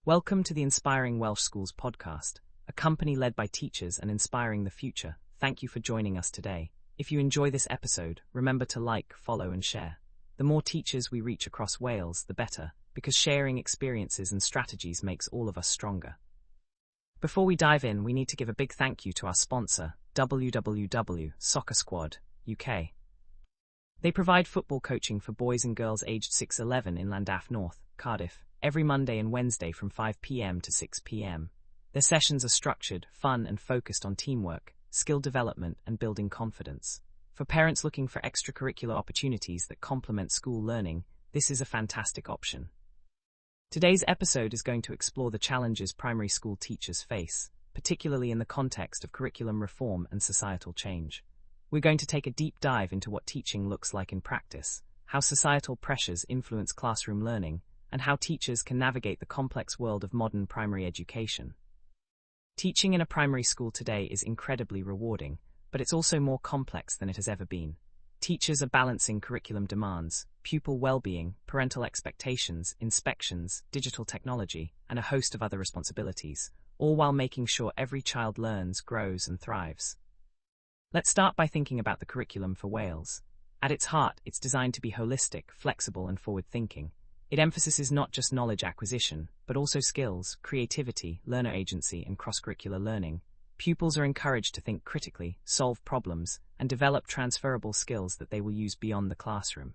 Welcome to the Inspiring Welsh Schools podcast, a company led by teachers and inspiring the future. Thank you for joining us today. If you enjoy this episode, remember to like, follow and share. The more teachers we reach across Wales, the better, because sharing experiences and strategies makes all of us stronger. Before we dive in, we need to give a big thank you to our sponsor, Soccer Squad UK. They provide football coaching for boys and girls aged 6-11 in Llandaff North, Cardiff, every Monday and Wednesday from 5 p.m. to 6 p.m. Their sessions are structured, fun and focused on teamwork, skill development and building confidence. For parents looking for extracurricular opportunities that complement school learning, this is a fantastic option. Today's episode is going to explore the challenges primary school teachers face, particularly in the context of curriculum reform and societal change. We're going to take a deep dive into what teaching looks like in practice, how societal pressures influence classroom learning, and how teachers can navigate the complex world of modern primary education. Teaching in a primary school today is incredibly rewarding, but it's also more complex than it has ever been. Teachers are balancing curriculum demands, pupil well-being, parental expectations, inspections, digital technology, and a host of other responsibilities, all while making sure every child learns, grows, and thrives. Let's start by thinking about the curriculum for Wales. At its heart, it's designed to be holistic, flexible, and forward-thinking. It emphasizes not just knowledge acquisition, but also skills, creativity, learner agency, and cross-curricular learning. Pupils are encouraged to think critically, solve problems, and develop transferable skills that they will use beyond the classroom.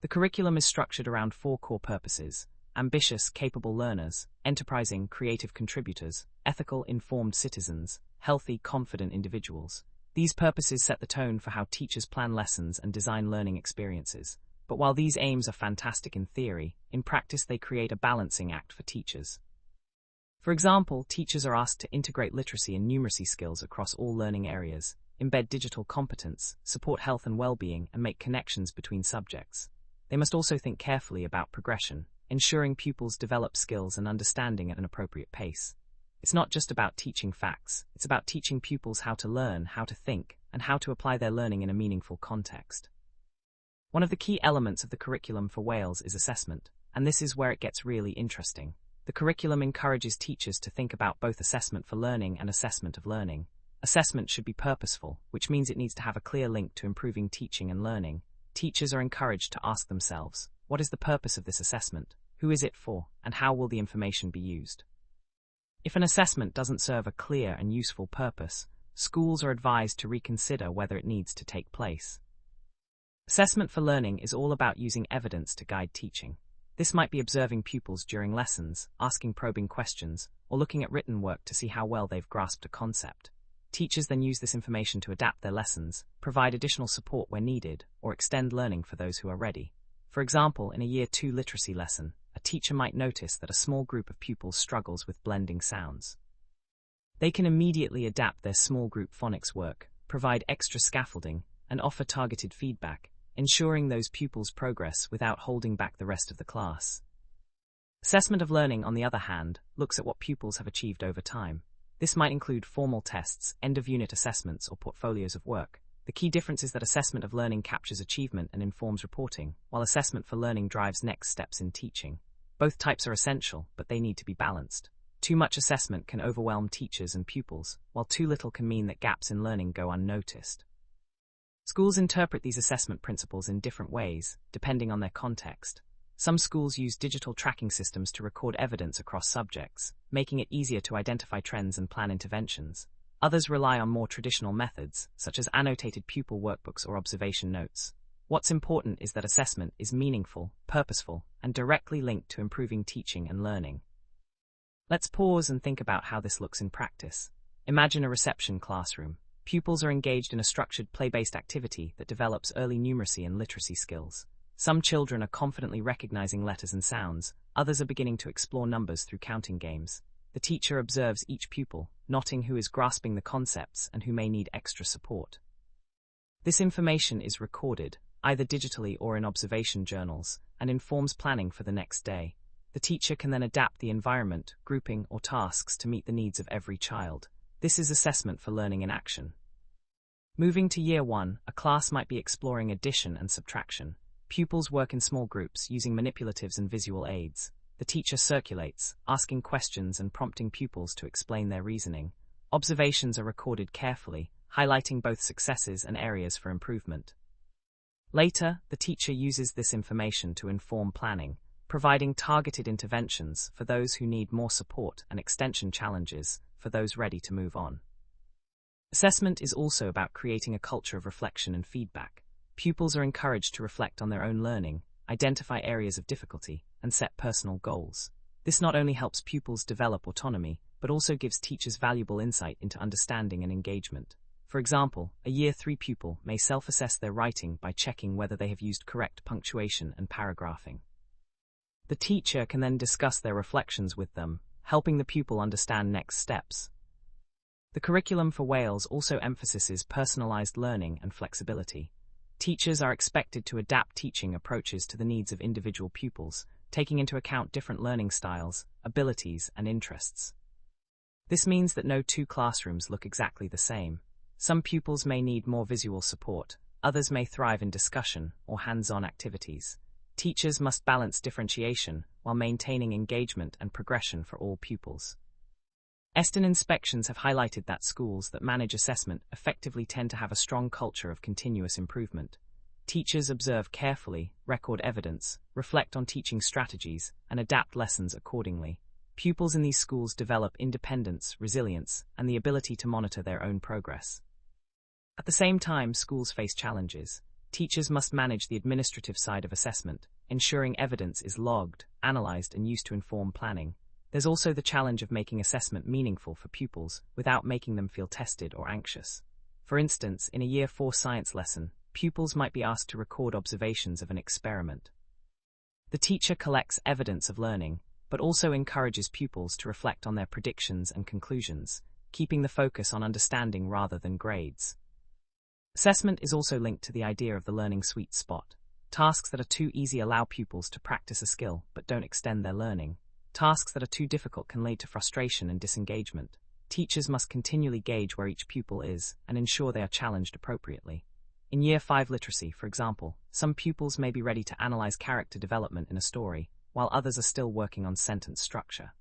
The curriculum is structured around 4 core purposes: ambitious, capable learners, enterprising, creative contributors, ethical, informed citizens, healthy, confident individuals. These purposes set the tone for how teachers plan lessons and design learning experiences. But while these aims are fantastic in theory, in practice they create a balancing act for teachers. For example, teachers are asked to integrate literacy and numeracy skills across all learning areas, embed digital competence, support health and well-being, and make connections between subjects. They must also think carefully about progression, ensuring pupils develop skills and understanding at an appropriate pace. It's not just about teaching facts, it's about teaching pupils how to learn, how to think, and how to apply their learning in a meaningful context. One of the key elements of the curriculum for Wales is assessment, and this is where it gets really interesting. The curriculum encourages teachers to think about both assessment for learning and assessment of learning. Assessment should be purposeful, which means it needs to have a clear link to improving teaching and learning. Teachers are encouraged to ask themselves, what is the purpose of this assessment? Who is it for? And how will the information be used? If an assessment doesn't serve a clear and useful purpose, schools are advised to reconsider whether it needs to take place. Assessment for learning is all about using evidence to guide teaching. This might be observing pupils during lessons, asking probing questions, or looking at written work to see how well they've grasped a concept. Teachers then use this information to adapt their lessons, provide additional support where needed, or extend learning for those who are ready. For example, in a Year 2 literacy lesson, a teacher might notice that a small group of pupils struggles with blending sounds. They can immediately adapt their small group phonics work, provide extra scaffolding, and offer targeted feedback, ensuring those pupils progress without holding back the rest of the class. Assessment of learning, on the other hand, looks at what pupils have achieved over time. This might include formal tests, end-of-unit assessments, or portfolios of work. The key difference is that assessment of learning captures achievement and informs reporting, while assessment for learning drives next steps in teaching. Both types are essential, but they need to be balanced. Too much assessment can overwhelm teachers and pupils, while too little can mean that gaps in learning go unnoticed. Schools interpret these assessment principles in different ways, depending on their context. Some schools use digital tracking systems to record evidence across subjects, making it easier to identify trends and plan interventions. Others rely on more traditional methods, such as annotated pupil workbooks or observation notes. What's important is that assessment is meaningful, purposeful, and directly linked to improving teaching and learning. Let's pause and think about how this looks in practice. Imagine a reception classroom. Pupils are engaged in a structured play-based activity that develops early numeracy and literacy skills. Some children are confidently recognizing letters and sounds, others are beginning to explore numbers through counting games. The teacher observes each pupil, noting who is grasping the concepts and who may need extra support. This information is recorded, either digitally or in observation journals, and informs planning for the next day. The teacher can then adapt the environment, grouping, or tasks to meet the needs of every child. This is assessment for learning in action. Moving to Year 1, a class might be exploring addition and subtraction. Pupils work in small groups using manipulatives and visual aids. The the teacher circulates, asking questions and prompting pupils to explain their reasoning. Observations are recorded carefully, highlighting both successes and areas for improvement. Later, the teacher uses this information to inform planning, providing targeted interventions for those who need more support and extension challenges for those ready to move on. Assessment is also about creating a culture of reflection and feedback. Pupils are encouraged to reflect on their own learning, identify areas of difficulty, and set personal goals. This not only helps pupils develop autonomy, but also gives teachers valuable insight into understanding and engagement. For example, a Year 3 pupil may self-assess their writing by checking whether they have used correct punctuation and paragraphing. The teacher can then discuss their reflections with them, helping the pupil understand next steps. The curriculum for Wales also emphasizes personalized learning and flexibility. Teachers are expected to adapt teaching approaches to the needs of individual pupils, taking into account different learning styles, abilities, and interests. This means that no two classrooms look exactly the same. Some pupils may need more visual support, others may thrive in discussion or hands-on activities. Teachers must balance differentiation while maintaining engagement and progression for all pupils. Eston inspections have highlighted that schools that manage assessment effectively tend to have a strong culture of continuous improvement. Teachers observe carefully, record evidence, reflect on teaching strategies, and adapt lessons accordingly. Pupils in these schools develop independence, resilience, and the ability to monitor their own progress. At the same time, schools face challenges. Teachers must manage the administrative side of assessment, ensuring evidence is logged, analyzed, and used to inform planning. There's also the challenge of making assessment meaningful for pupils without making them feel tested or anxious. For instance, in a Year 4 science lesson, pupils might be asked to record observations of an experiment. The teacher collects evidence of learning, but also encourages pupils to reflect on their predictions and conclusions, keeping the focus on understanding rather than grades. Assessment is also linked to the idea of the learning sweet spot. Tasks that are too easy allow pupils to practice a skill but don't extend their learning. Tasks that are too difficult can lead to frustration and disengagement. Teachers must continually gauge where each pupil is and ensure they are challenged appropriately. In Year 5 literacy, for example, some pupils may be ready to analyze character development in a story, while others are still working on sentence structure.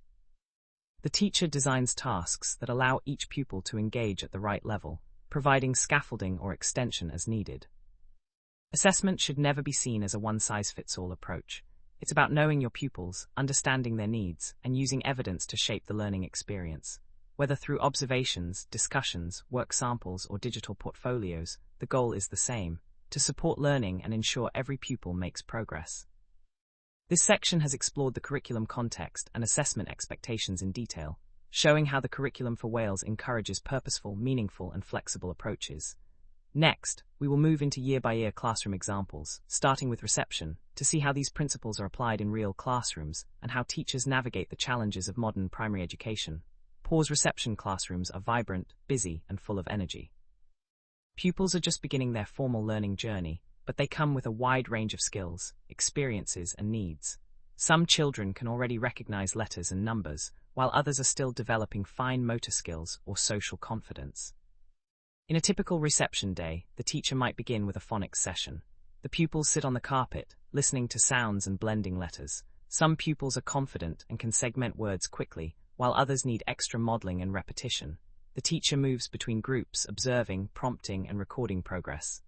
The teacher designs tasks that allow each pupil to engage at the right level, providing scaffolding or extension as needed. Assessment should never be seen as a one-size-fits-all approach. It's about knowing your pupils, understanding their needs, and using evidence to shape the learning experience. Whether through observations, discussions, work samples, or digital portfolios, the goal is the same: to support learning and ensure every pupil makes progress. This section has explored the curriculum context and assessment expectations in detail, showing how the curriculum for Wales encourages purposeful, meaningful, and flexible approaches. Next, we will move into year-by-year classroom examples, starting with reception, to see how these principles are applied in real classrooms and how teachers navigate the challenges of modern primary education. Pause reception classrooms are vibrant, busy, and full of energy. Pupils are just beginning their formal learning journey, but they come with a wide range of skills, experiences, and needs. Some children can already recognize letters and numbers, while others are still developing fine motor skills or social confidence. In a typical reception day, the teacher might begin with a phonics session. The pupils sit on the carpet, listening to sounds and blending letters. Some pupils are confident and can segment words quickly, while others need extra modeling and repetition. The teacher moves between groups, observing, prompting, and recording progress.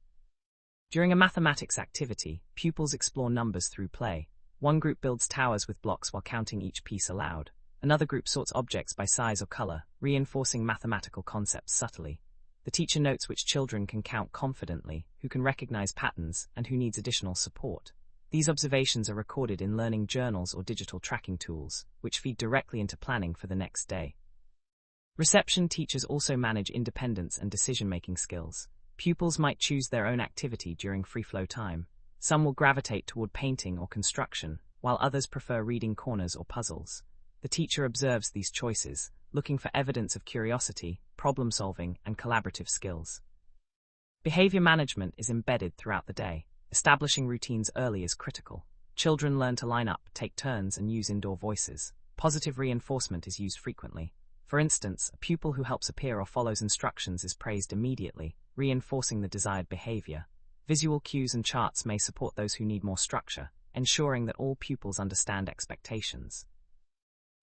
During a mathematics activity, pupils explore numbers through play. One group builds towers with blocks while counting each piece aloud. Another group sorts objects by size or color, reinforcing mathematical concepts subtly. The teacher notes which children can count confidently, who can recognize patterns, and who needs additional support. These observations are recorded in learning journals or digital tracking tools, which feed directly into planning for the next day. Reception teachers also manage independence and decision-making skills. Pupils might choose their own activity during free-flow time. Some will gravitate toward painting or construction, while others prefer reading corners or puzzles. The teacher observes these choices, looking for evidence of curiosity, problem-solving, and collaborative skills. Behavior management is embedded throughout the day. Establishing routines early is critical. Children learn to line up, take turns, and use indoor voices. Positive reinforcement is used frequently. For instance, a pupil who helps appear or follows instructions is praised immediately, reinforcing the desired behavior. Visual cues and charts may support those who need more structure, ensuring that all pupils understand expectations.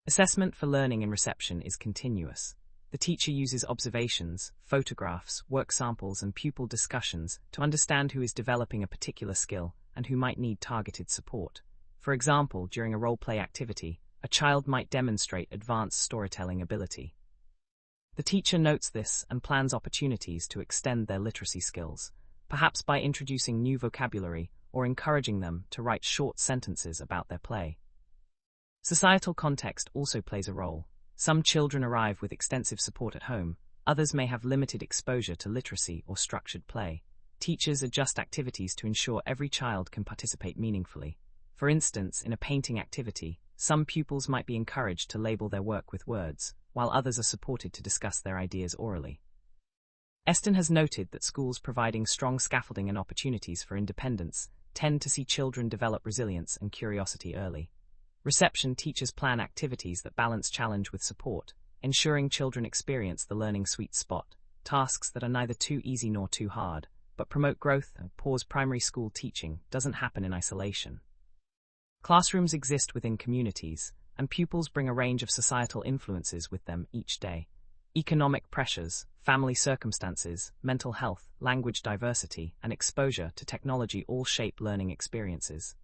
Assessment for learning and reception is continuous. The teacher uses observations, photographs, work samples, and pupil discussions to understand who is developing a particular skill and who might need targeted support. For example, during a role-play activity, a child might demonstrate advanced storytelling ability. The teacher notes this and plans opportunities to extend their literacy skills, perhaps by introducing new vocabulary or encouraging them to write short sentences about their play. Societal context also plays a role. Some children arrive with extensive support at home, others may have limited exposure to literacy or structured play. Teachers adjust activities to ensure every child can participate meaningfully. For instance, in a painting activity, some pupils might be encouraged to label their work with words, while others are supported to discuss their ideas orally. Eston has noted that schools providing strong scaffolding and opportunities for independence tend to see children develop resilience and curiosity early. Reception teachers plan activities that balance challenge with support, ensuring children experience the learning sweet spot, tasks that are neither too easy nor too hard, but promote growth. Primary school teaching doesn't happen in isolation. Classrooms exist within communities, and pupils bring a range of societal influences with them each day. Economic pressures, family circumstances, mental health, language diversity, and exposure to technology all shape learning experiences.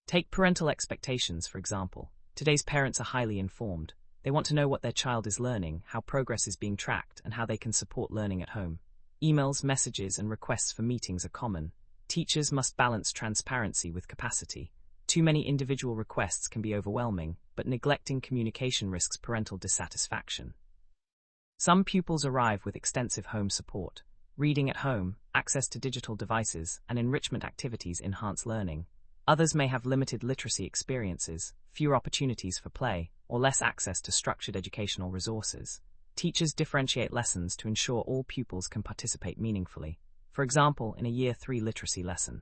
Take parental expectations, for example. Today's parents are highly informed. They want to know what their child is learning, how progress is being tracked, and how they can support learning at home. Emails, messages, and requests for meetings are common. Teachers must balance transparency with capacity. Too many individual requests can be overwhelming, but neglecting communication risks parental dissatisfaction. Some pupils arrive with extensive home support. Reading at home, access to digital devices, and enrichment activities enhance learning. Others may have limited literacy experiences, fewer opportunities for play, or less access to structured educational resources. Teachers differentiate lessons to ensure all pupils can participate meaningfully. For example, in a Year 3 literacy lesson.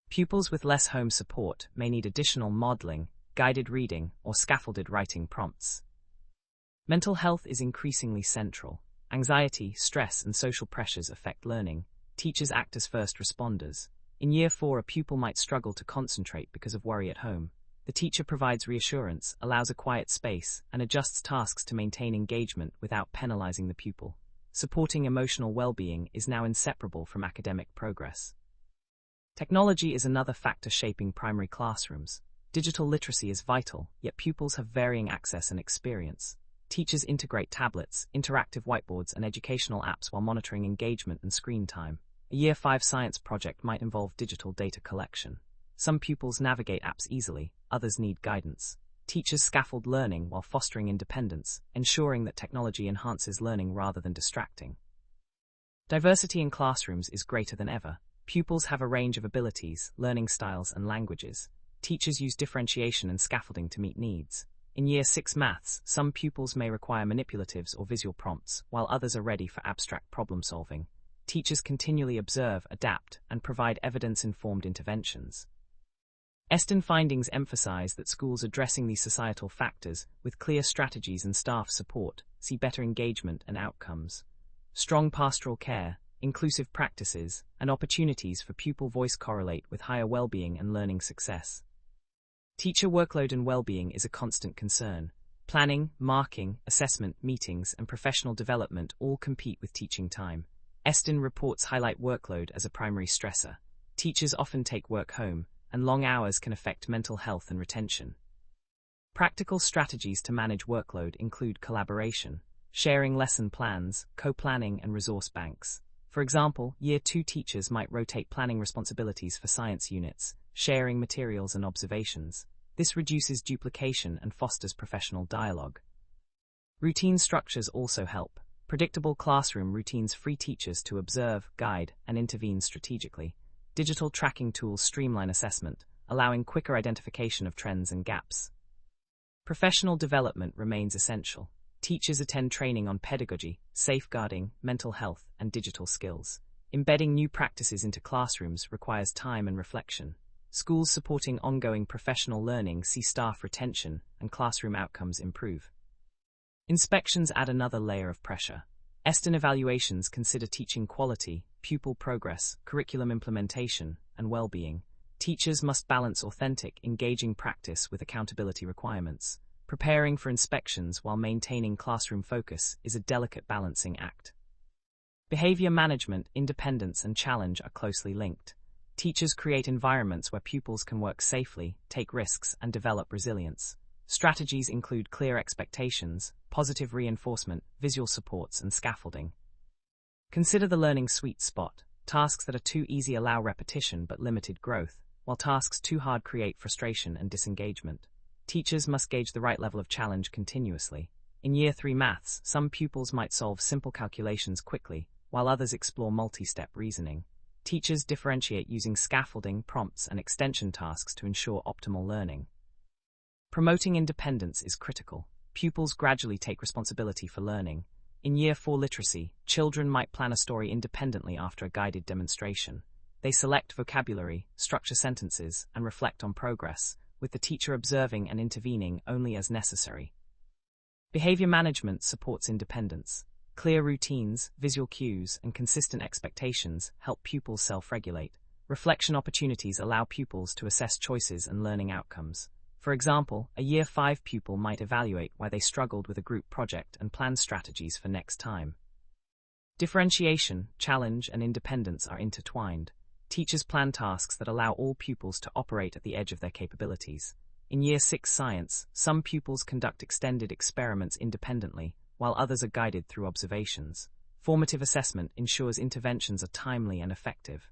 Pupils with less home support may need additional modeling, guided reading, or scaffolded writing prompts. Mental health is increasingly central. Anxiety, stress, and social pressures affect learning. Teachers act as first responders. In Year 4, a pupil might struggle to concentrate because of worry at home. The teacher provides reassurance, allows a quiet space, and adjusts tasks to maintain engagement without penalizing the pupil. Supporting emotional well-being is now inseparable from academic progress. Technology is another factor shaping primary classrooms. Digital literacy is vital, yet pupils have varying access and experience. Teachers integrate tablets, interactive whiteboards, and educational apps while monitoring engagement and screen time. A Year 5 science project might involve digital data collection. Some pupils navigate apps easily, others need guidance. Teachers scaffold learning while fostering independence, ensuring that technology enhances learning rather than distracting. Diversity in classrooms is greater than ever. Pupils have a range of abilities, learning styles, and languages. Teachers use differentiation and scaffolding to meet needs. In Year 6 maths, some pupils may require manipulatives or visual prompts, while others are ready for abstract problem solving. Teachers continually observe, adapt, and provide evidence-informed interventions. Eston findings emphasize that schools addressing these societal factors with clear strategies and staff support see better engagement and outcomes. Strong pastoral care, inclusive practices, and opportunities for pupil voice correlate with higher well-being and learning success. Teacher workload and well-being is a constant concern. Planning, marking, assessment, meetings, and professional development all compete with teaching time. Eston reports highlight workload as a primary stressor. Teachers often take work home, and long hours can affect mental health and retention. Practical strategies to manage workload include collaboration, sharing lesson plans, co-planning, and resource banks. For example, Year 2 teachers might rotate planning responsibilities for science units, sharing materials and observations. This reduces duplication and fosters professional dialogue. Routine structures also help. Predictable classroom routines free teachers to observe, guide, and intervene strategically. Digital tracking tools streamline assessment, allowing quicker identification of trends and gaps. Professional development remains essential. Teachers attend training on pedagogy, safeguarding, mental health, and digital skills. Embedding new practices into classrooms requires time and reflection. Schools supporting ongoing professional learning see staff retention and classroom outcomes improve. Inspections add another layer of pressure. Eston evaluations consider teaching quality, pupil progress, curriculum implementation, and well-being. Teachers must balance authentic, engaging practice with accountability requirements. Preparing for inspections while maintaining classroom focus is a delicate balancing act. Behavior management, independence, and challenge are closely linked. Teachers create environments where pupils can work safely, take risks, and develop resilience. Strategies include clear expectations, positive reinforcement, visual supports, and scaffolding. Consider the learning sweet spot. Tasks that are too easy allow repetition but limited growth, while tasks too hard create frustration and disengagement. Teachers must gauge the right level of challenge continuously. In Year 3 maths, some pupils might solve simple calculations quickly, while others explore multi-step reasoning. Teachers differentiate using scaffolding, prompts, and extension tasks to ensure optimal learning. Promoting independence is critical. Pupils gradually take responsibility for learning. In Year 4 literacy, children might plan a story independently after a guided demonstration. They select vocabulary, structure sentences, and reflect on progress, with the teacher observing and intervening only as necessary. Behavior management supports independence. Clear routines, visual cues, and consistent expectations help pupils self-regulate. Reflection opportunities allow pupils to assess choices and learning outcomes. For example, a Year 5 pupil might evaluate why they struggled with a group project and plan strategies for next time. Differentiation, challenge, and independence are intertwined. Teachers plan tasks that allow all pupils to operate at the edge of their capabilities. In Year 6 science, some pupils conduct extended experiments independently, while others are guided through observations. Formative assessment ensures interventions are timely and effective.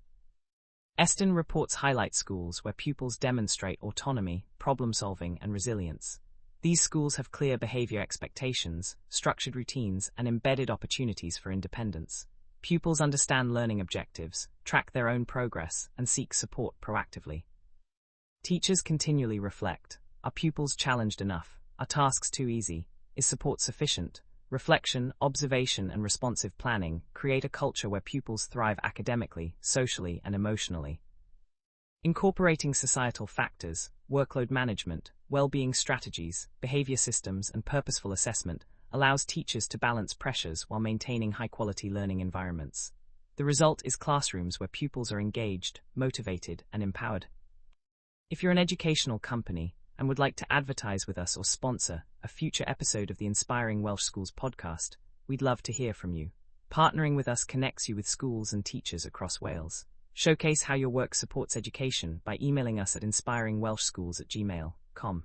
Eston reports highlight schools where pupils demonstrate autonomy, problem-solving, and resilience. These schools have clear behavior expectations, structured routines, and embedded opportunities for independence. Pupils understand learning objectives, track their own progress, and seek support proactively. Teachers continually reflect. Are pupils challenged enough? Are tasks too easy? Is support sufficient? Reflection, observation, and responsive planning create a culture where pupils thrive academically, socially, and emotionally. Incorporating societal factors, workload management, well-being strategies, behavior systems, and purposeful assessment allows teachers to balance pressures while maintaining high-quality learning environments. The result is classrooms where pupils are engaged, motivated, and empowered. If you're an educational company and would like to advertise with us or sponsor a future episode of the Inspiring Welsh Schools podcast, we'd love to hear from you. Partnering with us connects you with schools and teachers across Wales. Showcase how your work supports education by emailing us at inspiringwelshschools@gmail.com.